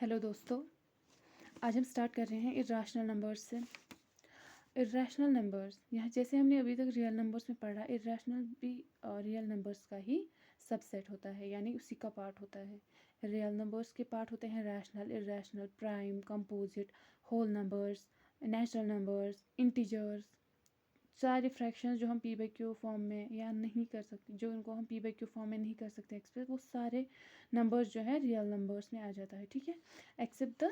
Hello दोस्तों, आज हम स्टार्ट कर रहे हैं इर्राशनल नंबर्स से। इर्राशनल नंबर्स, यहाँ जैसे हमने अभी तक रियल नंबर्स में पढ़ा, इर्राशनल भी रियल नंबर्स का ही सबसेट होता है, यानी उसी का पार्ट होता है। रियल नंबर्स के पार्ट होते हैं rational, irrational, prime, composite, whole numbers, natural numbers, integers. सारे फ्रैक्शंस जो हम पी बाई क्यू फॉर्म में या नहीं कर सकते, जो उनको हम पी बाई क्यू फॉर्म में नहीं कर सकते एक्सप्रेस, वो सारे नंबर्स जो है रियल नंबर्स में आ जाता है, ठीक है, except the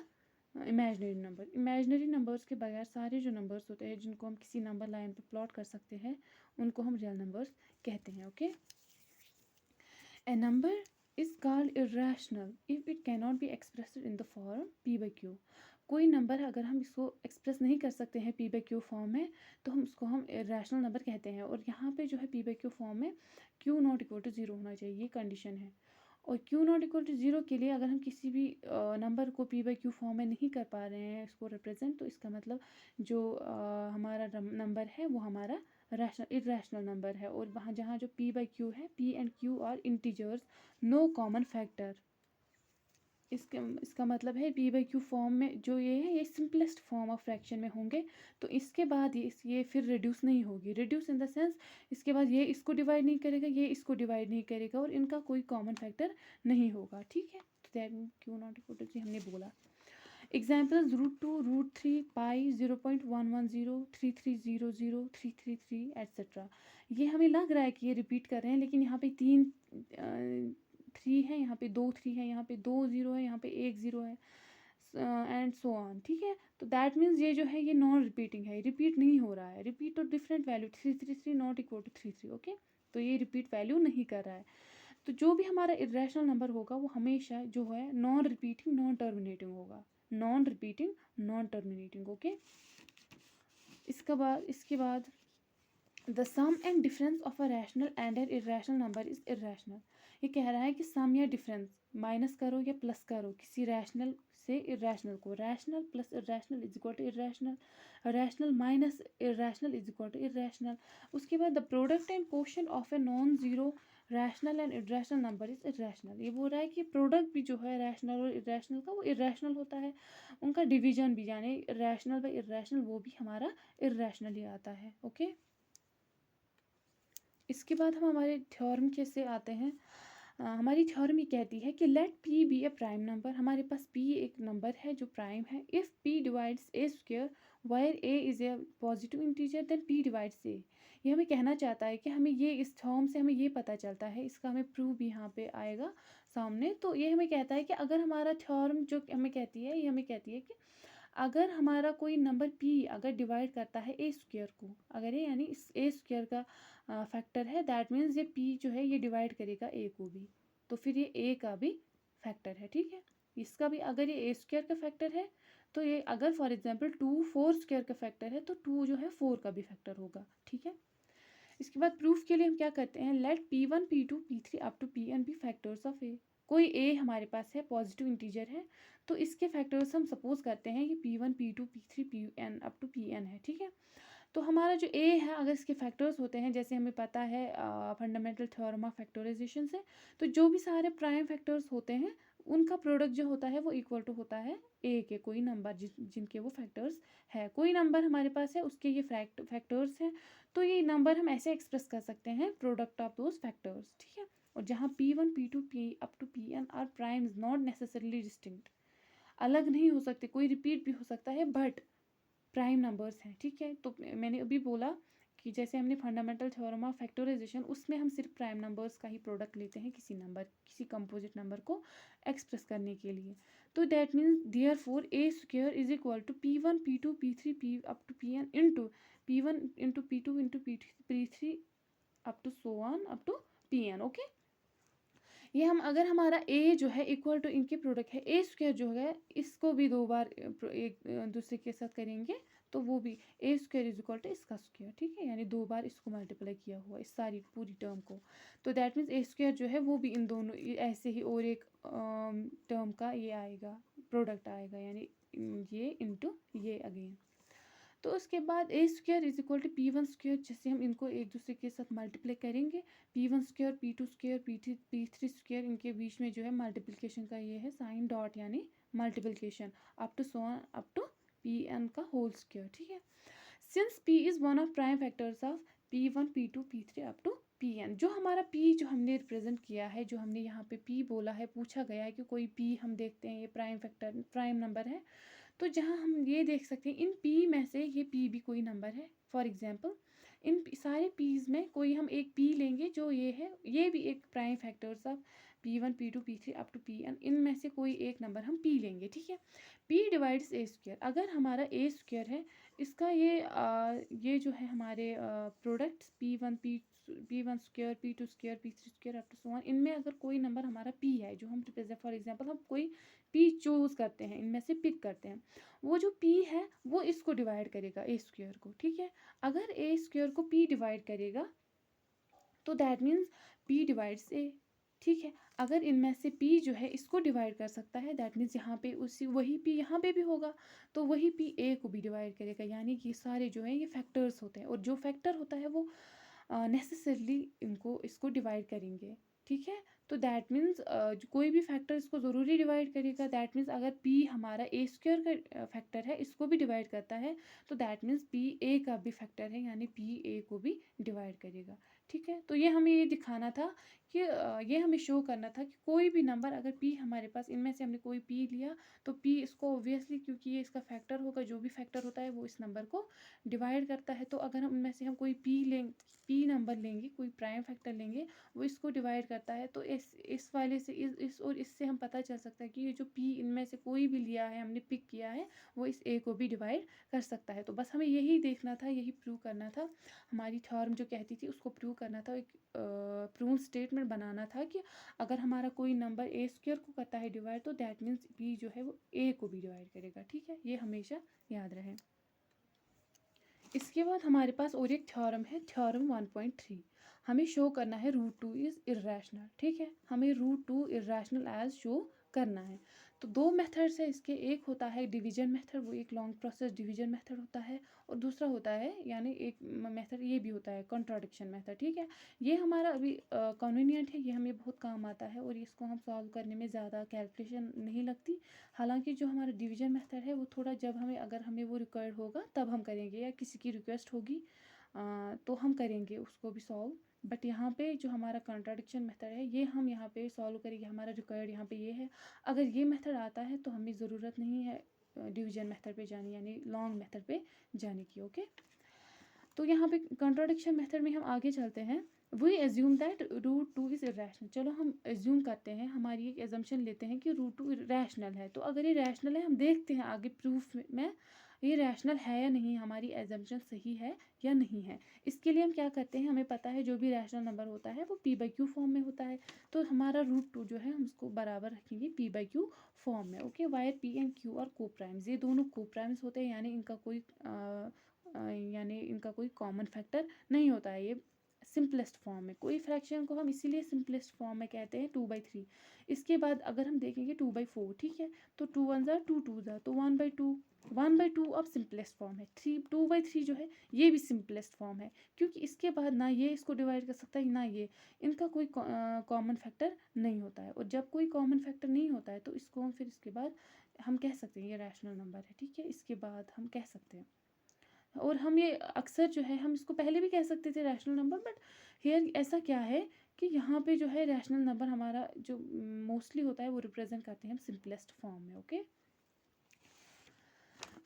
imaginary number. Imaginary numbers के बगैर सारे जो नंबर्स होते हैं जिनको हम किसी नंबर लाइन पे प्लॉट कर सकते हैं, उनको हम रियल नंबर्स कहते हैं। Okay, A number is called irrational if it can not be expressed in the form P by Q. कोई नंबर अगर हम इसको एक्सप्रेस नहीं कर सकते हैं पी बाई क्यू फॉर्म में, तो हम इर्रेशनल नंबर कहते हैं। और यहाँ पे जो है पी बाई क्यू फॉर्म में q not equal to zero होना चाहिए, ये कंडीशन है। और q not equal to zero के लिए अगर हम किसी भी नंबर को पी बाई क्यू फॉर्म में नहीं कर पा रहे हैं इसको रिप्रेजेंट, तो इसका मतलब जो हमारा नंबर है वो हमारा रैशनल इर्रेशनल नंबर है। और वहाँ जहाँ जो पी बाई क्यू है, p and q are integers, no common factor. इसका मतलब है पी बाई क्यू फॉर्म में जो ये है, ये सिंपलेस्ट फॉर्म ऑफ फ्रैक्शन में होंगे। तो इसके बाद ये फिर रिड्यूस नहीं होगी। रिड्यूस इन द सेंस, इसके बाद ये इसको डिवाइड नहीं करेगा, ये इसको डिवाइड नहीं करेगा, और इनका कोई कॉमन फैक्टर नहीं होगा, ठीक है। तो that q not equal to हमने बोला। Examples √2, √3, pi, 0.110, 3300, 333 etcetera. ये हमें लग रहा है कि ये रिपीट कर रहे हैं, लेकिन यहाँ पे 3 3 है, यहाँ पे 2 3 है, यहाँ पे 2 0 है, यहाँ पे 1 0 है, एंड सो ऑन, ठीक है। तो दैट मीन्स ये जो है ये नॉन रिपीटिंग है, रिपीट नहीं हो रहा है। रिपीट और different value, 333 not equal to 33, okay. तो ये रिपीट वैल्यू नहीं कर रहा है। तो जो भी हमारा इर्रेशनल नंबर होगा वो हमेशा जो है नॉन रिपीटिंग, नॉन टर्मिनेटिंग होगा। Non repeating, non terminating, okay. इसके बाद the sum and difference of a rational and an irrational number is irrational. ये कह रहा है कि सम या डिफरेंस, माइनस करो या प्लस करो किसी रैशनल से इर्रेशनल को, rational plus irrational is equal to irrational, rational minus irrational is equal to irrational. उसके बाद the product and quotient of a non zero rational and irrational number is irrational. ये बोल रहा है कि प्रोडक्ट भी जो है रैशनल और इर्रेशनल का, वो इर्रेशनल होता है। उनका डिवीजन भी, यानी रैशनल बाई इर्रेशनल, वो भी हमारा इर्रेशनल ही आता है, ओके। इसके बाद हम हमारे थ्योरम के से आते हैं। हमारी थ्योरम ये कहती है कि let P be a prime number. हमारे पास पी एक नंबर है जो प्राइम है। If P divides A square where A is a positive integer then P divides A. ये हमें कहना चाहता है कि हमें ये, इस थ्योरम से हमें ये पता चलता है, इसका हमें प्रूव भी यहाँ पे आएगा सामने। तो ये हमें कहता है कि अगर हमारा थ्योरम जो हमें कहती है, ये हमें कहती है कि अगर हमारा कोई नंबर p अगर डिवाइड करता है ए स्क्वेयर को, अगर ये यानी इस ए स्क्वेयर का फैक्टर है, दैट मीन्स ये p जो है ये डिवाइड करेगा a को भी, तो फिर ये a का भी फैक्टर है, ठीक है। इसका भी, अगर ये ए स्क्वेयर का फैक्टर है, तो ये अगर फॉर एग्जांपल 2 4 स्क्वेयर का फैक्टर है, तो 2 जो है 4 का भी फैक्टर होगा, ठीक है। इसके बाद प्रूफ के लिए हम क्या करते हैं, let p1 p2 p3 up to pn be factors of A. कोई a हमारे पास है, पॉजिटिव इंटीजर है, तो इसके फैक्टर्स हम सपोज करते हैं कि p1 p2 p3 pn up to pn है, ठीक है। तो हमारा जो a है, अगर इसके फैक्टर्स होते हैं, जैसे हमें पता है फंडामेंटल थ्योरम ऑफ फैक्टराइजेशन से, तो जो भी सारे प्राइम फैक्टर्स होते हैं उनका प्रोडक्ट जो होता है वो इक्वल टू होता है a के कोई नंबर जिनके वो फैक्टर्स है। कोई नंबर हमारे पास है, उसके ये फैक्टर्स हैं, तो ये नंबर हम ऐसे एक्सप्रेस कर सकते हैं, प्रोडक्ट ऑफ दोज फैक्टर्स, ठीक है। और जहाँ p1 p2 p up to pn are primes not necessarily distinct, अलग नहीं हो सकते, कोई रिपीट भी हो सकता है, बट प्राइम नंबर्स हैं, ठीक है। तो मैंने अभी बोला कि जैसे हमने फंडामेंटल थ्योरम ऑफ फैक्टराइजेशन, उसमें हम सिर्फ प्राइम नंबर्स का ही प्रोडक्ट लेते हैं किसी नंबर, किसी कंपोजिट नंबर को एक्सप्रेस करने के लिए। तो that means therefore a square is equal to p1 p2 p3 p up to pn into p1 into p2 into p3 up to so on up to pn, ओके। ये हम, अगर हमारा a जो है इक्वल टू इनके product है, ए square जो है इसको भी दो बार एक दूसरे के साथ करेंगे, तो वो भी ए स्क्वायर इज इक्वल टू इसका स्क्वायर, ठीक है, यानी दो बार इसको मल्टीप्लाई किया हुआ इस सारी पूरी टर्म को। तो दैट मीन्स ए स्क्वायर जो है वो भी इन दोनों ऐसे ही और एक टर्म का ये आएगा, प्रोडक्ट आएगा, यानी ये इंटू ये अगेन। तो उसके बाद A square is equal to P one square, जैसे हम इनको एक दूसरे के साथ मल्टीप्लाई करेंगे, P one square P two square P three square, इनके बीच में जो है मल्टीप्लिकेशन का ये है साइन डॉट यानी multiplication up to so on up to P N का होल स्क्वायर, ठीक है। Since p is one of prime factors of p1 p2 p3 up to pn, जो हमारा p जो हमने रिप्रेजेंट किया है, जो हमने यहाँ पे p बोला है, पूछा गया है कि कोई p हम देखते हैं ये प्राइम फैक्टर प्राइम नंबर है, तो जहाँ हम ये देख सकते हैं इन p में से ये p भी कोई नंबर है। फॉर एग्जांपल इन सारे p's में कोई हम एक p लेंगे जो ये है, ये भी एक prime factors of p1 p2 p3 up to pn, इनमें से कोई एक नंबर हम p लेंगे, ठीक है। p डिवाइड्स a स्क्वायर, अगर हमारा a स्क्वायर है, इसका ये जो है हमारे products p1 square p2 square p3 square up to so on, इनमें अगर कोई नंबर हमारा p है जो हम रिप्रेजेंट, फॉर एग्जांपल हम कोई p चूज करते हैं, इनमें से पिक करते हैं, वो जो p है वो इसको डिवाइड करेगा a स्क्वायर को, ठीक है। अगर a स्क्वायर को p डिवाइड करेगा तो that means p divides a, ठीक है। अगर इनमें से p जो है इसको डिवाइड कर सकता है, दैट मीन्स यहाँ पे उसी वही p यहाँ पे भी होगा, तो वही p a को भी डिवाइड करेगा, यानी कि सारे जो है ये फैक्टर्स होते हैं, और जो फैक्टर होता है वो नेसेसरली इनको इसको डिवाइड करेंगे, ठीक है। तो दैट मीन्स कोई भी फैक्टर इसको ज़रूरी डिवाइड करेगा, दैट मीन्स अगर p हमारा a स्क्वायर का फैक्टर है, इसको भी डिवाइड करता है, तो दैट मीन्स p a का भी फैक्टर है, यानी p a को भी डिवाइड करेगा, ठीक है। तो ये हमें ये दिखाना था कि ये हमें शो करना था कि कोई भी नंबर अगर p हमारे पास, इनमें से हमने कोई p लिया तो p इसको ऑब्वियसली, क्योंकि ये इसका फैक्टर होगा, जो भी फैक्टर होता है वो इस नंबर को डिवाइड करता है, तो अगर हम इनमें से हम कोई p नंबर लेंगे, कोई प्राइम फैक्टर लेंगे, वो इसको डिवाइड करता है, तो इस वाले से इस और इससे हम पता चल सकता है कि ये जो p इनमें से कोई भी लिया है, हमने पिक किया है, वो इस a को भी डिवाइड कर सकता है। तो बस हमें यही देखना था, यही प्रूव करना था, हमारी थ्योरम जो कहती थी उसको प्रूव करना था, एक प्रूव स्टेटमेंट बनाना था कि अगर हमारा कोई नंबर a स्क्वायर को करता है डिवाइड, तो दैट मीन्स p जो है वो a को भी डिवाइड करेगा, ठीक है। ये हमेशा याद रहे। इसके बाद हमारे पास और एक थ्योरम है, थ्योरम 1.3, हमें शो करना है √2 इज़ इर्रेशनल, ठीक है। हमें √2 इर्रेशनल एज शो करना है। तो दो मेथड्स है इसके, एक होता है डिवीजन मेथड, वो एक लॉन्ग प्रोसेस डिवीजन मेथड होता है, और दूसरा होता है यानी एक मेथड ये भी होता है कॉन्ट्राडिक्शन मेथड, ठीक है। ये हमारा अभी कन्वीनियंट है, ये हमें बहुत काम आता है, और इसको हम सॉल्व करने में ज़्यादा कैलकुलेशन नहीं लगती। हालांकि जो हमारा डिवीजन मेथड है वो थोड़ा, जब हमें अगर हमें वो रिक्वायर्ड होगा तब हम करेंगे, या किसी की रिक्वेस्ट होगी तो हम करेंगे उसको भी सॉल्व। बट यहाँ पे जो हमारा कॉन्ट्राडिक्शन मेथड है ये हम यहाँ पे सॉल्व करेंगे, हमारा रिक्वायर्ड यहाँ पे ये है। अगर ये मेथड आता है तो हमें ज़रूरत नहीं है डिवीजन मेथड पे जाने, यानी लॉन्ग मेथड पे जाने की, ओके। तो यहाँ पे कॉन्ट्राडिक्शन मेथड में हम आगे चलते हैं। We assume that √2 is irrational, चलो हम एज्यूम करते हैं, हमारी एक एजम्पशन लेते हैं कि √2 रैशनल है। तो अगर ये रैशनल है, हम देखते हैं आगे प्रूफ में ये रैशनल है या नहीं, हमारी एजम्पशन सही है या नहीं है। इसके लिए हम क्या करते हैं, हमें पता है जो भी रैशनल नंबर होता है वो p/q फॉर्म में होता है, तो हमारा √2 जो है हम उसको बराबर रखेंगे p/q फॉर्म में, okay. Wire p and q और को प्राइम्स, ये दोनों को प्राइम्स होते हैं, यानी इनका कोई कॉमन फैक्टर नहीं होता है, ये सिंपलेस्ट फॉर्म में। कोई फ्रैक्शन को हम इसीलिए सिंपलेस्ट फॉर्म में कहते हैं 2/3। इसके बाद अगर हम देखेंगे 2/4, ठीक है, तो 2 1 ज़ा 2 2 ज़ा, तो 1/2 अब सिंपलेस्ट फॉर्म है। 2/3 जो है ये भी सिंपलेस्ट फॉर्म है, क्योंकि इसके बाद ना ये इसको डिवाइड कर सकता है ना ये, इनका कोई कॉमन फैक्टर नहीं होता है, और जब कोई कॉमन फैक्टर नहीं होता है तो इसको हम फिर इसके बाद हम कह सकते हैं ये रैशनल नंबर है, ठीक है। इसके बाद हम कह सकते हैं, और हम ये अक्सर जो है हम इसको पहले भी कह सकते थे रैशनल नंबर, बट हेयर ऐसा क्या है कि यहाँ पे जो है रैशनल नंबर हमारा जो मोस्टली होता है वो रिप्रेजेंट करते हैं हम सिंपलेस्ट फॉर्म में, ओके।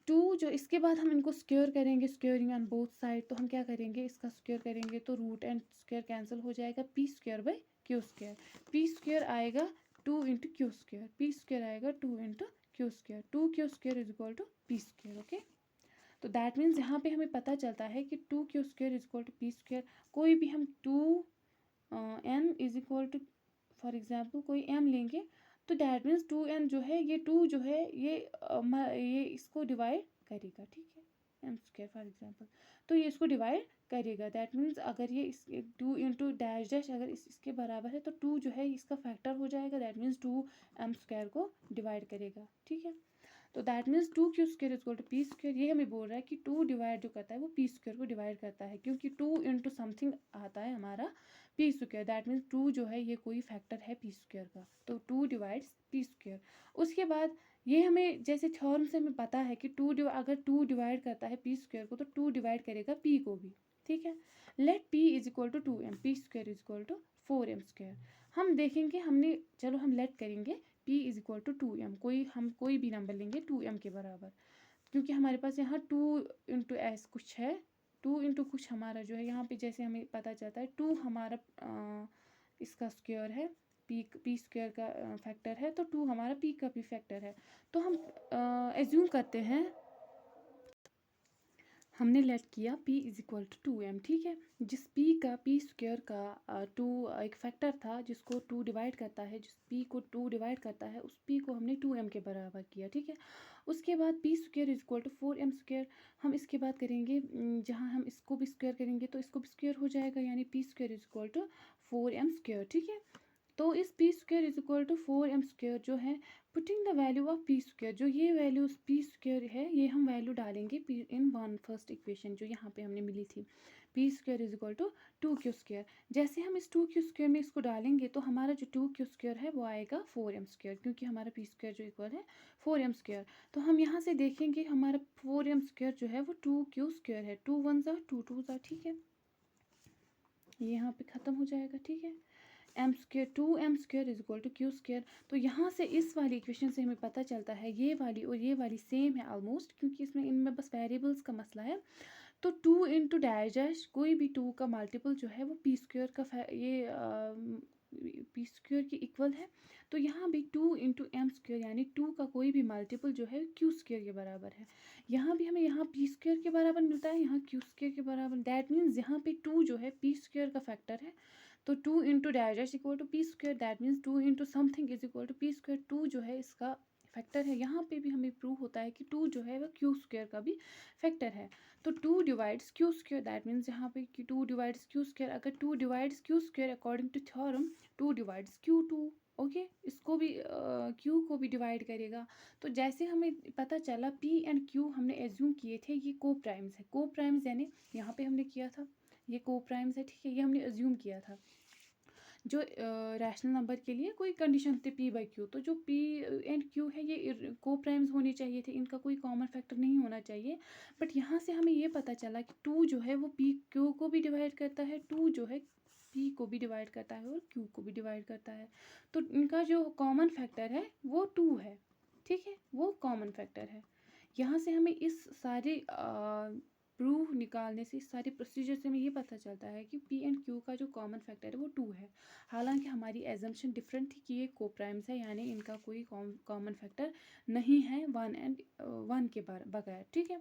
2 जो इसके बाद हम इनको स्क्वायर करेंगे, स्क्वेयरिंग ऑन बोथ साइड, तो हम क्या करेंगे, इसका स्क्वायर करेंगे तो रूट एंड स्क्वायर कैंसिल हो जाएगा, p² p स्क्वायर आएगा 2 × q स्क्वायर, p स्क्वायर आएगा 2 × q square, 2q square is equal to p square, okay. तो दैट मीन्स यहाँ पे हमें पता चलता है कि 2q square is equal to p square. कोई भी हम 2n is equal to, for example कोई m लेंगे, तो दैट मीन्स 2n जो है ये 2 जो है ये इसको डिवाइड करेगा, ठीक है, m स्क्वायर फॉर एग्जाम्पल, तो ये इसको डिवाइड करेगा। दैट मीन्स अगर ये इस 2 × डैश डैश अगर इसके बराबर है तो 2 जो है इसका फैक्टर हो जाएगा, दैट मीन्स 2m स्क्वायर को डिवाइड करेगा, ठीक है। तो that means 2q² equal to p²। ये हमें बोल रहा है कि 2 डिवाइड जो करता है वो p² को डिवाइड करता है, क्योंकि 2 इंटू समथिंग आता है हमारा p²। दैट मीन्स 2 जो है ये कोई फैक्टर है p² का, तो 2 डिवाइड्स p²। उसके बाद ये हमें जैसे थ्योरम से हमें पता है कि अगर 2 डिवाइड करता है p² को तो 2 डिवाइड करेगा p को भी, ठीक है। Let p is equal to 2m, p² is equal to 4m²। हम देखेंगे, चलो हम लेट करेंगे p is equal to 2m, हम कोई भी नंबर लेंगे 2m के बराबर, क्योंकि हमारे पास यहाँ 2 इंटू एस कुछ है, 2 इंटू कुछ हमारा जो है यहाँ पे जैसे हमें पता चलता है 2 हमारा इसका स्क्वायर है, p² का फैक्टर है, तो 2 हमारा p का भी फैक्टर है। तो हम एज्यूम करते हैं, हमने लेट किया p is equal to 2m, ठीक है। जिस p² का 2 एक फैक्टर था जिसको 2 डिवाइड करता है, जिस p को 2 डिवाइड करता है, उस p को हमने 2m के बराबर किया, ठीक है। उसके बाद p² is equal to 4m²। हम इसके बाद करेंगे, जहाँ हम इसको भी स्क्वायर करेंगे तो इसको भी स्क्वायर हो जाएगा, यानी p² is equal to 4m², ठीक है। तो इस p² is equal to 4m² जो है, putting the value of p², जो ये वैल्यू p² है, ये हम वैल्यू डालेंगे इन फर्स्ट इक्वेशन जो यहाँ पे हमने मिली थी, p² is equal to 2q²। जैसे हम इस 2q² में इसको डालेंगे तो हमारा जो 2q² है वो आएगा 4m², क्योंकि हमारा p² जो इक्वल है 4m²। तो हम यहाँ से देखेंगे हमारा 4m² जो है वो 2q² है, 2 1 ज़ा 2 2 ज़ा, ठीक है। ये यहाँ पे ख़त्म हो जाएगा, ठीक है। m², 2m² is equal to q²। तो यहाँ से इस वाली इक्वेशन से हमें पता चलता है ये वाली और ये वाली सेम है ऑलमोस्ट, क्योंकि इसमें इनमें बस वेरिएबल्स का मसला है। तो 2 इंटू डैश कोई भी 2 का मल्टीपल जो है वो p² का p² की इक्वल है। तो यहाँ भी 2 इंटू m², यानी 2 का कोई भी मल्टीपल जो है q² के बराबर है। यहाँ भी हमें यहाँ p² के बराबर मिलता है, यहाँ q² के बराबर। दैट मीन्स यहाँ पे 2 जो है p² का फैक्टर है, तो 2 into dash equal to p²। That means 2 into something is equal to p²। 2 जो है इसका फैक्टर है, यहाँ पे भी हमें प्रूव होता है कि 2 जो है वो q² का भी फैक्टर है। तो 2 डिवाइड्स q², दैट मीन्स यहाँ पे कि 2 डिवाइड्स q²। अगर 2 divides q² according to theorem 2 divides q2, okay. इसको भी q को भी डिवाइड करेगा। तो जैसे हमें पता चला p एंड q हमने एज्यूम किए थे ये को प्राइम्स है, को प्राइम्स यानी यहाँ पे हमने किया था ये को प्राइम्स है, ठीक है। ये हमने एज्यूम किया था जो रैशनल नंबर के लिए कोई कंडीशन थी p/q, तो जो p एंड q है ये को प्राइम्स होने चाहिए थे, इनका कोई कॉमन फैक्टर नहीं होना चाहिए। बट यहाँ से हमें ये पता चला कि 2 जो है वो p/q को भी डिवाइड करता है, 2 जो है p को भी डिवाइड करता है और q को भी डिवाइड करता है। तो इनका जो कॉमन फैक्टर है वो 2 है, ठीक है, वो कॉमन फैक्टर है। यहाँ से हमें इस सारे प्रूफ निकालने से, इस सारे प्रोसीजर से हमें ये पता चलता है कि p एंड q का जो कॉमन फैक्टर है वो 2 है। हालांकि हमारी एजम्पशन डिफरेंट थी कि ये को प्राइम्स है, यानी इनका कोई कॉमन फैक्टर नहीं है 1 के बगैर, ठीक है।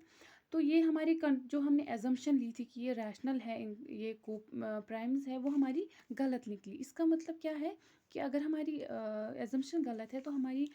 तो ये हमारी जो हमने एजम्पशन ली थी कि ये रैशनल है, ये को प्राइम्स है, वो हमारी गलत निकली। इसका मतलब क्या है कि अगर हमारी एजम्पशन गलत है तो हमारी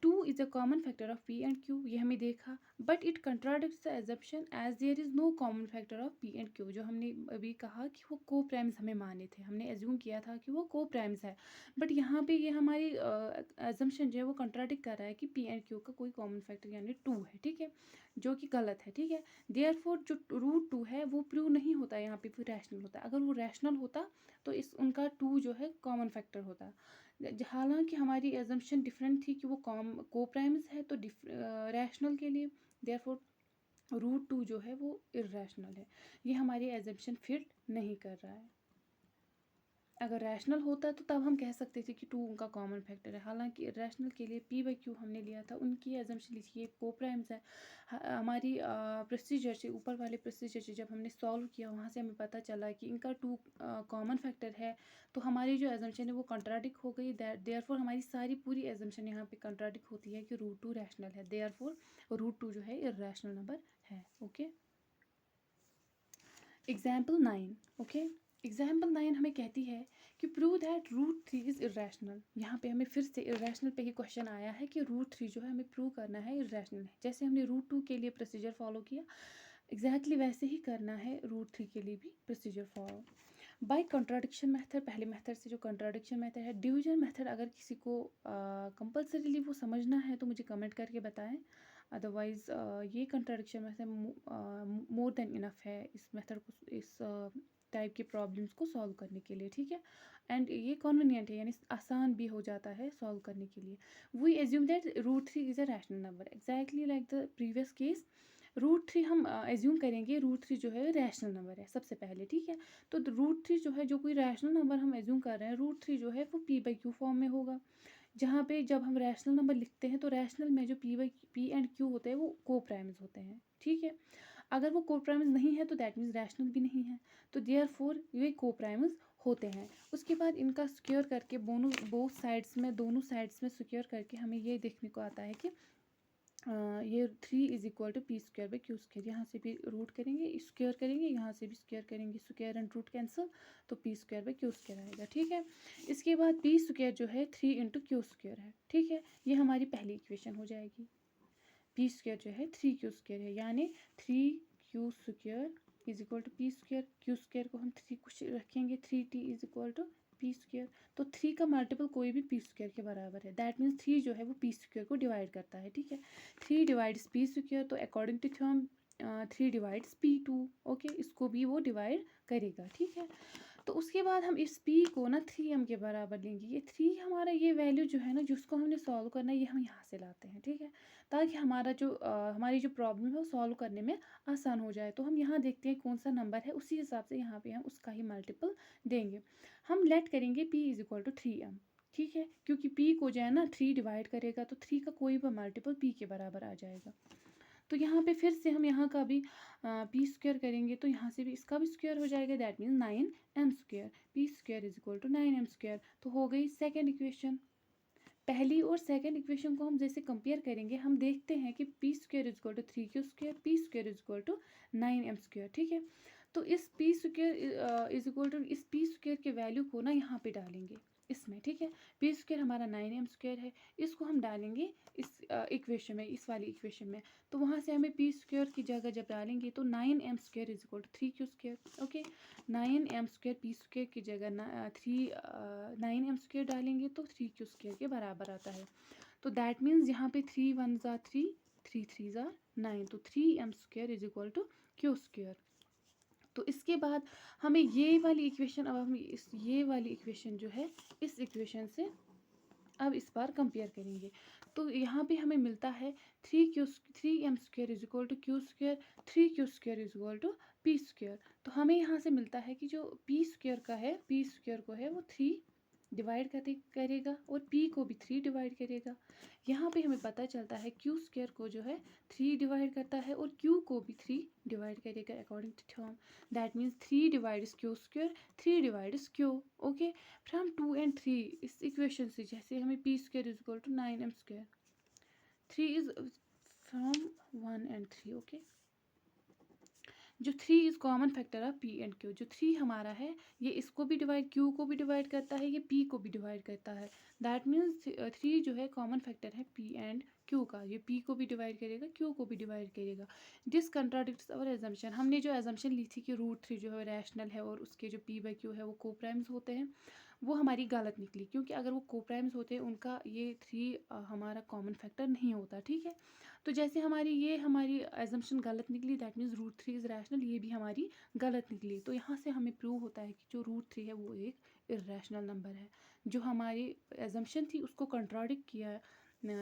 2 is a common factor of p and q, ये हमें देखा। But it contradicts the assumption as there is no common factor of p and q, जो हमने अभी कहा कि वो को प्राइम्स हमें माने थे, हमने एज्यूम किया था कि वो को प्राइम्स है। बट यहाँ पे ये हमारी एजम्पशन जो है वो कंट्राडिक्ट कर रहा है कि p एंड q का कोई कॉमन फैक्टर यानी 2 है, ठीक है, जो कि गलत है, ठीक है। देयरफॉर जो √2 है वो प्रूव नहीं होता, यहाँ पे फिर रैशनल होता है। अगर वो रैशनल होता तो उनका 2 जो है कॉमन फैक्टर होता। हालांकि हमारी एजम्पशन डिफरेंट थी कि वो को प्राइम्स है, तो रैशनल के लिए देयरफॉर √2 जो है वो इर्रेशनल है। ये हमारी एजम्पशन फिट नहीं कर रहा है। अगर रैशनल होता तो तब हम कह सकते थे कि 2 उनका कॉमन फैक्टर है। हालांकि रैशनल के लिए p/q हमने लिया था, उनकी एजम्पशन ली थी ये को प्राइम्स है। हमारी प्रोसीजर से, ऊपर वाले प्रोसीजर से जब हमने सॉल्व किया वहाँ से हमें पता चला कि इनका 2 कॉमन फैक्टर है, तो हमारी जो एजम्पशन है वो कंट्राडिक्ट हो गई। देयरफॉर हमारी सारी पूरी एजम्पशन यहाँ पे कंट्राडिक्ट होती है कि √2 रैशनल है, देयरफॉर √2 जो है इर्रेशनल नंबर है, ओके। Example 9, okay. एग्जाम्पल 9 हमें कहती है कि प्रूव दैट √3 इज़ इर्रेशनल। यहाँ पे हमें फिर से इर्रेशनल पे ही क्वेश्चन आया है कि √3 जो है हमें प्रूव करना है इर्रेशनल है। जैसे हमने √2 के लिए प्रोसीजर फॉलो किया, एग्जैक्टली वैसे ही करना है √3 के लिए भी procedure follow. By contradiction method, पहले मेथड से जो कॉन्ट्राडिक्शन मेथड है। डिवीजन मेथड अगर किसी को कंपल्सरीली वो समझना है तो मुझे कमेंट करके बताएं, अदरवाइज़ ये contradiction method more than enough है इस मेथड को, इस टाइप के प्रॉब्लम्स को सॉल्व करने के लिए, ठीक है। एंड ये कन्वीनियंट है, यानी आसान भी हो जाता है सॉल्व करने के लिए। We assume that √3 is a rational number, exactly like the previous case. √3 हम एज्यूम करेंगे, √3 जो है रैशनल नंबर है सबसे पहले, ठीक है। तो √3 जो है, जो कोई रैशनल नंबर हम एज्यूम कर रहे हैं, √3 जो है वो p/q फॉर्म में होगा। जहाँ पे जब हम रैशनल नंबर लिखते हैं तो रैशनल में जो p एंड q होते हैं वो को प्राइम्स होते हैं, ठीक है। अगर वो को प्राइम्स नहीं है तो दैट मीन्स रैशनल भी नहीं है, तो देयरफॉर ये को प्राइम्स होते हैं। उसके बाद इनका स्क्वायर करके बोथ साइड्स में, दोनों साइड्स में स्क्वायर करके हमें ये देखने को आता है कि ये 3 इज इक्वल टू p²/q²। यहाँ से भी रूट करेंगे, स्क्वायर करेंगे, यहाँ से भी स्क्वायर करेंगे, स्क्वायर एंड रूट कैंसिल, तो p²/q² आएगा, ठीक है। इसके बाद p² जो है 3 × q² है, ठीक है। ये हमारी पहली इक्वेशन हो जाएगी। p² जो है 3q² है, यानी 3q² is equal to p²। q² को हम 3 कुछ रखेंगे, 3t is equal to p²। तो 3 का मल्टीपल कोई भी p² के बराबर है, दैट मीन्स 3 जो है वो p² को डिवाइड करता है, ठीक है। 3 डिवाइड्स p², तो according to theorem 3 divides p2, okay, इसको भी वो डिवाइड करेगा, ठीक है। तो उसके बाद हम इस p को ना 3m के बराबर लेंगे। ये 3 हमारा ये वैल्यू जो है ना, जिसको हमने सॉल्व करना है, ये हम यहाँ से लाते हैं, ठीक है, ताकि हमारा जो हमारी जो प्रॉब्लम है वो सॉल्व करने में आसान हो जाए। तो हम यहाँ देखते हैं कौन सा नंबर है, उसी हिसाब से यहाँ पे हम उसका ही मल्टीपल देंगे। हम लेट करेंगे p is equal to 3m, ठीक है, क्योंकि p को जो है ना 3 डिवाइड करेगा तो 3 का कोई भी मल्टीपल p के बराबर आ जाएगा। तो यहाँ पे फिर से हम यहाँ का भी p² करेंगे, तो यहाँ से भी इसका भी स्क्वायर हो जाएगा, that means 9m²। p² is equal to 9m²। तो हो गई सेकेंड इक्वेशन। पहली और सेकेंड इक्वेशन को हम जैसे कंपेयर करेंगे, हम देखते हैं कि p² is equal to 3q², p² is equal to 9m², ठीक है। तो इस p² इज इक्वल टू इस p² के वैल्यू को ना यहाँ पे डालेंगे इसमें, ठीक है। p² हमारा 9m² है, इसको हम डालेंगे इस इक्वेशन में, इस वाली इक्वेशन में। तो वहाँ से हमें p² की जगह जब डालेंगे तो 9m² is equal to 3q², okay. 9m² p² की जगह 9m² डालेंगे तो 3q² के बराबर आता है। तो दैट मीन्स यहाँ पे 3 1 ज़ा 3, 3 3 ज़ा 9, तो 3m² is equal to q²। तो इसके बाद हमें ये वाली इक्वेशन, अब हम ये वाली इक्वेशन जो है, इस इक्वेशन से अब इस बार कंपेयर करेंगे। तो यहाँ पे हमें मिलता है 3m² is equal to q², 3q² is equal to p²। तो हमें यहाँ से मिलता है कि जो p² का है, p² को है वो 3 डिवाइड करेगा और p को भी 3 डिवाइड करेगा। यहाँ पे हमें पता चलता है q² को जो है 3 डिवाइड करता है और q को भी 3 डिवाइड करेगा according to theorem, that means 3 divides q², 3 divides q, okay. From 2 and 3 इस इक्वेशन से, जैसे हमें p² is equal to 9m², 3 is from 1 and 3, okay. जो 3 is common factor of p and q, जो 3 हमारा है ये इसको भी डिवाइड, q को भी डिवाइड करता है, ये p को भी डिवाइड करता है, दैट मीन्स 3 जो है कॉमन फैक्टर है p एंड q का, ये p को भी डिवाइड करेगा, q को भी डिवाइड करेगा। दिस कंट्राडिक्ट्स अवर एजम्पशन, हमने जो एजम्पशन ली थी कि √3 जो है रैशनल है और उसके जो p/q है वो को प्राइम्स होते हैं, वो हमारी गलत निकली, क्योंकि अगर वो को प्राइम्स होते उनका ये 3 हमारा कॉमन फैक्टर नहीं होता, ठीक है। तो जैसे हमारी एजम्पशन गलत निकली, दैट मीन्स √3 इज़ रैशनल, ये भी हमारी गलत निकली। तो यहाँ से हमें प्रूव होता है कि जो √3 है वो एक इर्रेशनल नंबर है। जो हमारी एजम्पशन थी उसको कंट्राडिक्ट किया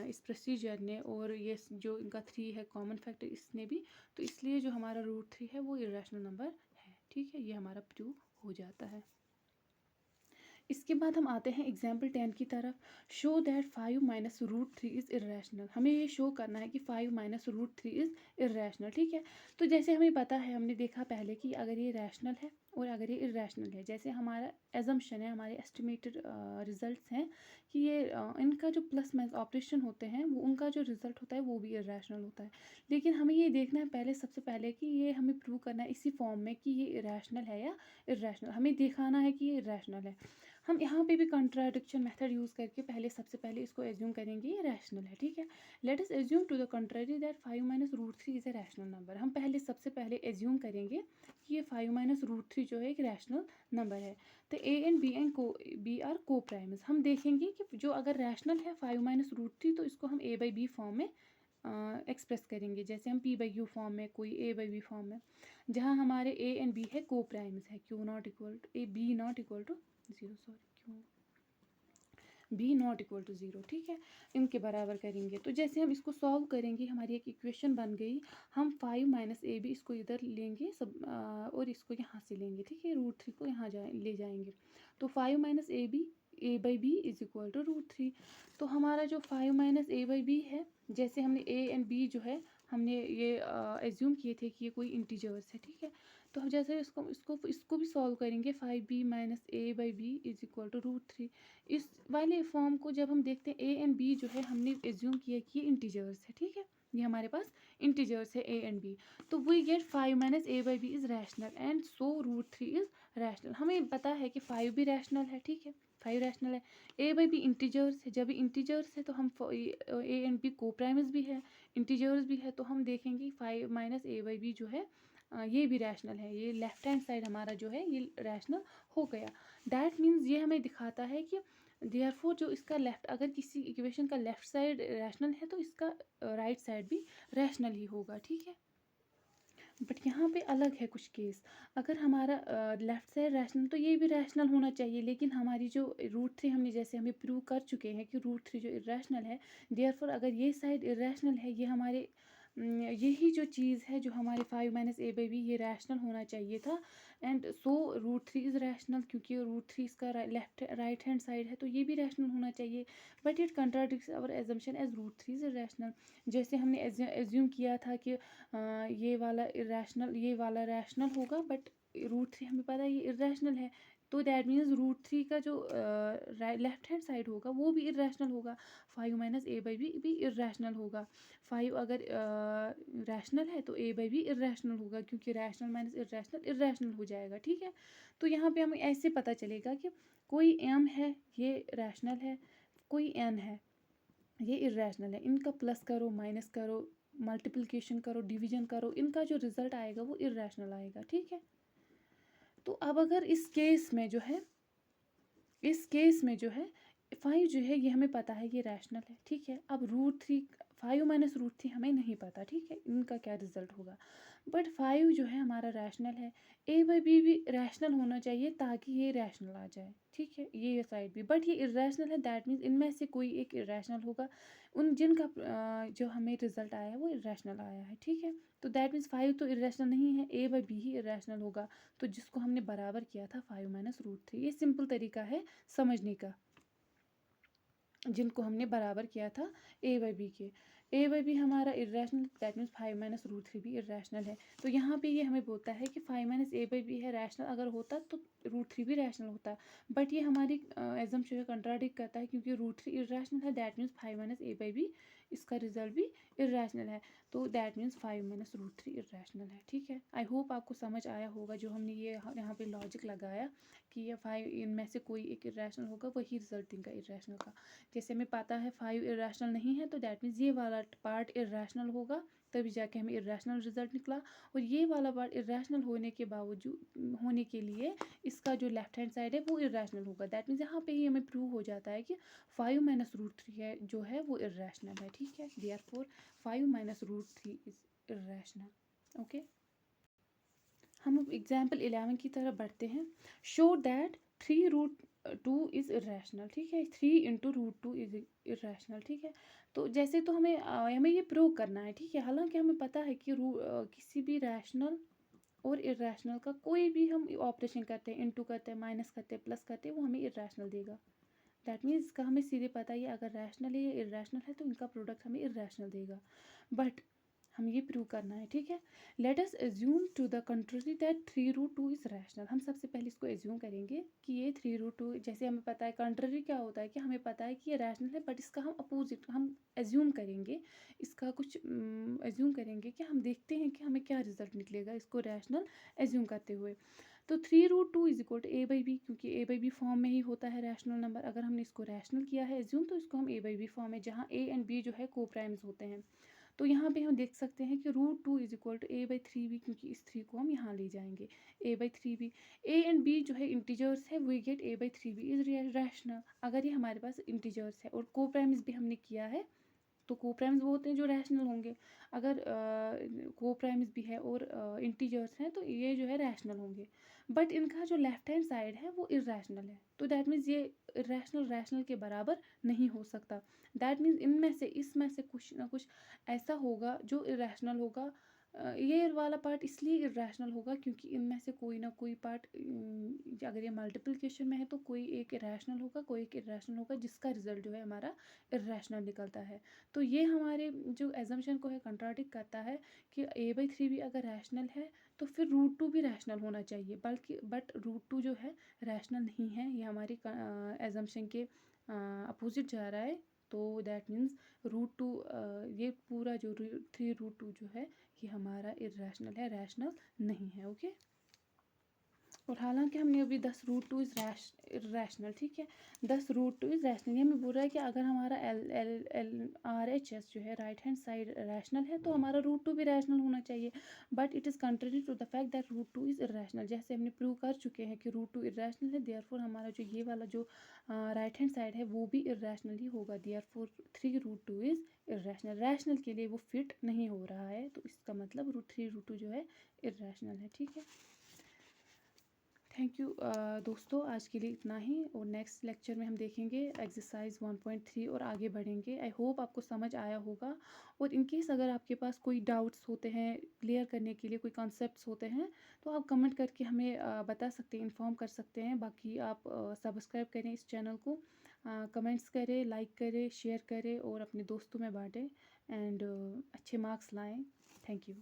इस प्रोसीजर ने, और ये जो इनका 3 है कॉमन फैक्टर इसने भी, तो इसलिए जो हमारा √3 है वो इर्रेशनल नंबर है, ठीक है। ये हमारा प्रूव हो जाता है। इसके बाद हम आते हैं एग्जाम्पल 10 की तरफ। Show that 5 minus √3 is irrational, हमें ये शो करना है कि 5 माइनस √3 इज़ इर्रेशनल, ठीक है। तो जैसे हमें पता है, हमने देखा पहले कि अगर ये रैशनल है और अगर ये इर्रेशनल है, जैसे हमारा एजम्पशन है, हमारे एस्टिमेटेड रिजल्ट्स हैं कि ये इनका जो प्लस माइनस ऑपरेशन होते हैं वो उनका जो रिजल्ट होता है वो भी इर्रेशनल होता है। लेकिन हमें ये देखना है पहले, सबसे पहले कि ये हमें प्रूव करना है इसी फॉर्म में कि ये इर्रेशनल है या इर्रेशनल, हमें दिखाना है कि ये इर्रेशनल है। हम यहाँ पे भी कॉन्ट्राडिक्शन मेथड यूज़ करके सबसे पहले इसको एज्यूम करेंगे ये रैशनल है, ठीक है। Let us assume to the contrary that 5 minus root three is a rational number. हम सबसे पहले एज्यूम करेंगे कि ये 5 माइनस रूट थ्री जो है एक रैशनल नंबर है। तो ए एंड बी आर को प्राइम्स। हम देखेंगे कि जो अगर रैशनल है 5 माइनस रूट थ्री, तो इसको हम ए बाई बी फॉर्म में एक्सप्रेस करेंगे, जैसे हम पी बाई क्यू फॉर्म में, कोई ए बाई बी फॉर्म में, जहाँ हमारे ए एंड बी है को प्राइम्स है, q not equal to a, b not equal to zero, sorry q b not equal to zero, ठीक है। इनके बराबर करेंगे, तो जैसे हम इसको सॉल्व करेंगे हमारी एक इक्वेशन बन गई। हम 5 माइनस ए बी इसको इधर लेंगे सब और इसको यहाँ से लेंगे, ठीक है, रूट थ्री को यहाँ ले जाएंगे। तो 5 minus a by b is equal to root three. तो हमारा जो 5 माइनस ए बाई बी है, जैसे हमने ए एंड बी जो है हमने ये एज्यूम किए थे कि ये कोई इंटीजर्स है, ठीक है। तो हम जैसे इसको भी सॉल्व करेंगे, 5b minus a by b is equal to root three. इस वाले फॉर्म को जब हम देखते हैं, ए एंड बी जो है हमने एज्यूम किया कि ये इंटीजर्स है, ठीक है, ये हमारे पास इंटीजर्स है ए एंड बी। तो we get 5 minus a by b is rational and so root three is rational. हमें पता है कि 5 भी रैशनल है, ठीक है, 5 रैशनल है। ए बाई बी इंटीजर्स है, जब इंटीजर्स है तो हम ए एंड बी को प्राइम्स भी है, इंटीजर्स भी है, तो हम देखेंगे 5 माइनस ए बाई बी जो है ये भी रैशनल है। ये लेफ्ट हैंड साइड हमारा जो है ये रैशनल हो गया। दैट मीन्स ये हमें दिखाता है कि देयरफॉर जो इसका लेफ्ट, अगर किसी इक्वेशन का लेफ्ट साइड रैशनल है तो इसका राइट साइड भी रैशनल ही होगा, ठीक है। बट यहाँ पे अलग है कुछ केस। अगर हमारा लेफ्ट साइड रैशनल, तो ये भी रैशनल होना चाहिए, लेकिन हमारी जो रूट थ्री हमने जैसे हमें प्रूव कर चुके हैं कि रूट थ्री जो इरेशनल है, देयरफॉर अगर ये साइड इरेशनल है, ये हमारे यही जो चीज़ है जो हमारे 5 माइनस ए बाई बी ये रैशनल होना चाहिए था। And so root three is rational, क्योंकि रूट थ्री इसका लेफ्ट राइट हैंड साइड है, तो ये भी रैशनल होना चाहिए। But it contradicts our assumption as root three is rational. जैसे हमने एज्यूम किया था कि ये वाला इरेशनल, ये वाला रैशनल होगा, बट रूट थ्री हमें पता है ये इरेशनल है। तो दैट मीन्स रूट थ्री का जो लेफ्ट हैंड साइड होगा वो भी इरेशनल होगा। 5 माइनस ए बाई बी भी इरेशनल होगा। 5 अगर रैशनल है तो ए बाई बी इरेशनल होगा, क्योंकि रैशनल माइनस इरेशनल हो जाएगा, ठीक है। तो यहाँ पे हमें ऐसे पता चलेगा कि कोई एम है ये रैशनल है, कोई एन है ये इरेशनल है। इनका प्लस करो, माइनस करो, मल्टीप्लिकेशन करो, डिवीजन करो, इनका जो रिजल्ट आएगा वो इरेशनल आएगा, ठीक है। तो अब अगर इस केस में जो है 5 जो है ये हमें पता है ये रैशनल है, ठीक है। अब root three, 5 minus root three हमें नहीं पता, ठीक है, इनका क्या रिजल्ट होगा। बट 5 जो है हमारा रैशनल है, ए बाई बी भी रैशनल होना चाहिए ताकि ये रैशनल आ जाए, ठीक है, ये साइड भी। बट ये इरेशनल है, दैट मीन्स इनमें से कोई एक इरेशनल होगा। उन जिनका जो हमें रिजल्ट आया है वो इरेशनल आया है, ठीक है। तो दैट मीन्स 5 तो इरेशनल नहीं है, ए बाई बी ही इरेशनल होगा। तो जिसको हमने बराबर किया था 5 माइनस रूट थ्री, ये सिंपल तरीका है समझने का, जिनको हमने बराबर किया था ए बाई बी के। ए बाई बी हमारा irrational, that means 5 minus root three भी इरेशनल है। तो यहाँ पे ये हमें बोलता है कि 5 माइनस ए बाई बी है रैशनल, अगर होता तो रूट थ्री भी रैशनल होता। बट ये हमारी एजम्पशन को कंट्राडिक्ट करता है, क्योंकि रूट थ्री इरेशनल है, that means 5 minus a by b इसका रिजल्ट भी इरेशनल है। तो that means 5 minus root three irrational है, ठीक है। आई होप आपको समझ आया होगा जो हमने ये यहाँ पे लॉजिक लगाया कि ये 5 इनमें से कोई एक इरेशनल होगा, वही रिजल्ट देगा इरेशनल का। जैसे हमें पता है 5 इरेशनल नहीं है, तो दैट मीन्स ये वाला पार्ट इरेशनल होगा, तभी जाके हमें इरेशनल रिजल्ट निकला। और ये वाला पार्ट इरेशनल होने के बावजूद होने के लिए इसका जो लेफ्ट हैंड साइड है वो इरेशनल होगा। दैट मीन्स यहाँ पे ही हमें प्रूव हो जाता है कि 5 माइनस रूट थ्री है जो है वो इरेशनल है, ठीक है। Therefore 5 minus root three is irrational, okay. हम अब एग्जाम्पल 11 की तरफ बढ़ते हैं। Show that 3 root two is irrational, ठीक है, 3 into root two is irrational, ठीक है। तो जैसे तो हमें ये प्रूव करना है, ठीक है। हालांकि हमें पता है कि किसी भी रैशनल और इरेशनल का कोई भी हम ऑपरेशन करते हैं, इंटू करते हैं, माइनस करते हैं, प्लस करते हैं, वो हमें इरेशनल देगा। दैट मीन्स इसका हमें सीधे पता ही है अगर रैशनल है या इरेशनल है तो इनका प्रोडक्ट हमें इरेशनल देगा। बट हम ये प्रूव करना है, ठीक है। Let us assume to the contrary that 3 root two is rational. हम सबसे पहले इसको एज्यूम करेंगे कि ये 3 रूट टू, जैसे हमें पता है कंट्री क्या होता है कि हमें पता है कि ये रैशनल है, बट इसका हम अपोजिट हम एज्यूम करेंगे, इसका कुछ एज्यूम करेंगे कि हम देखते हैं कि हमें क्या रिजल्ट निकलेगा इसको रैशनल एज्यूम करते हुए। तो 3√2 is equal to A by b, क्योंकि ए बाई बी फॉर्म में ही होता है रैशनल नंबर। अगर हमने इसको रैशनल किया है एज्यूम, तो इसको हम ए बाई बी फॉर्म में, जहाँ ए एंड बी जो है को प्राइम्स होते हैं। तो यहाँ पे हम देख सकते हैं कि √2 is equal to A by 3b, क्योंकि इस 3 को हम यहाँ ले जाएंगे, A by 3b। A and B जो है इंटीजर्स है, we get A by 3b is rational. अगर ये हमारे पास इंटीजर्स है और को प्राइम्स भी हमने किया है, तो को प्राइम्स वो होते हैं जो रैशनल होंगे। अगर को प्राइम्स भी है और इंटीजर्स हैं, तो ये जो है रैशनल होंगे। बट इनका जो लेफ्ट हैंड साइड है वो इरेशनल है, तो दैट मीन्स ये इरेशनल रैशनल के बराबर नहीं हो सकता। दैट मीन्स इनमें से, इसमें से कुछ ना कुछ ऐसा होगा जो इरेशनल होगा। ये वाला पार्ट इसलिए इरेशनल होगा क्योंकि इनमें से कोई ना कोई पार्ट, अगर ये मल्टीप्लिकेशन में है तो कोई एक इरेशनल होगा, कोई एक इरेशनल होगा, जिसका रिजल्ट जो है हमारा इरेशनल निकलता है। तो ये हमारे जो एजम्पशन को है कंट्राडिक्ट करता है कि ए बाई 3 भी अगर रैशनल है तो फिर √2 भी रैशनल होना चाहिए, बल्कि बट √2 जो है रैशनल नहीं है। ये हमारी एजम्पशन के अपोजिट जा रहा है। तो दैट मीन्स √2, ये पूरा जो 3√2 जो है ये हमारा इरेशनल है, रैशनल नहीं है। ओके। और हालांकि हमने अभी 10√2 इज़ रैशनल, ठीक है, 10√2 इज़ रैशनल। ये हमें बोल रहा है कि अगर हमारा RHS जो है राइट हैंड साइड रैशनल है, तो हमारा √2 भी रैशनल होना चाहिए। But it is contrary to the fact that √2 is irrational. जैसे हमने प्रूव कर चुके हैं कि √2 इरेशनल है, देयरफॉर हमारा जो ये वाला जो राइट हैंड साइड है वो भी इरेशनल ही होगा। Therefore 3√2 is irrational. रैशनल के लिए वो फिट नहीं हो रहा है, तो इसका मतलब 3√2 जो है इरेशनल है, ठीक है। थैंक यू दोस्तों, आज के लिए इतना ही, और नेक्स्ट लेक्चर में हम देखेंगे एक्सरसाइज 1.3 और आगे बढ़ेंगे। आई होप आपको समझ आया होगा। और इन केस अगर आपके पास कोई डाउट्स होते हैं क्लियर करने के लिए, कोई कॉन्सेप्ट्स होते हैं, तो आप कमेंट करके हमें बता सकते हैं, इन्फॉर्म कर सकते हैं। बाकी आप सब्सक्राइब करें इस चैनल को, कमेंट्स करें, लाइक करें, शेयर करें और अपने दोस्तों में बांटें, एंड अच्छे मार्क्स लाएँ। Thank you.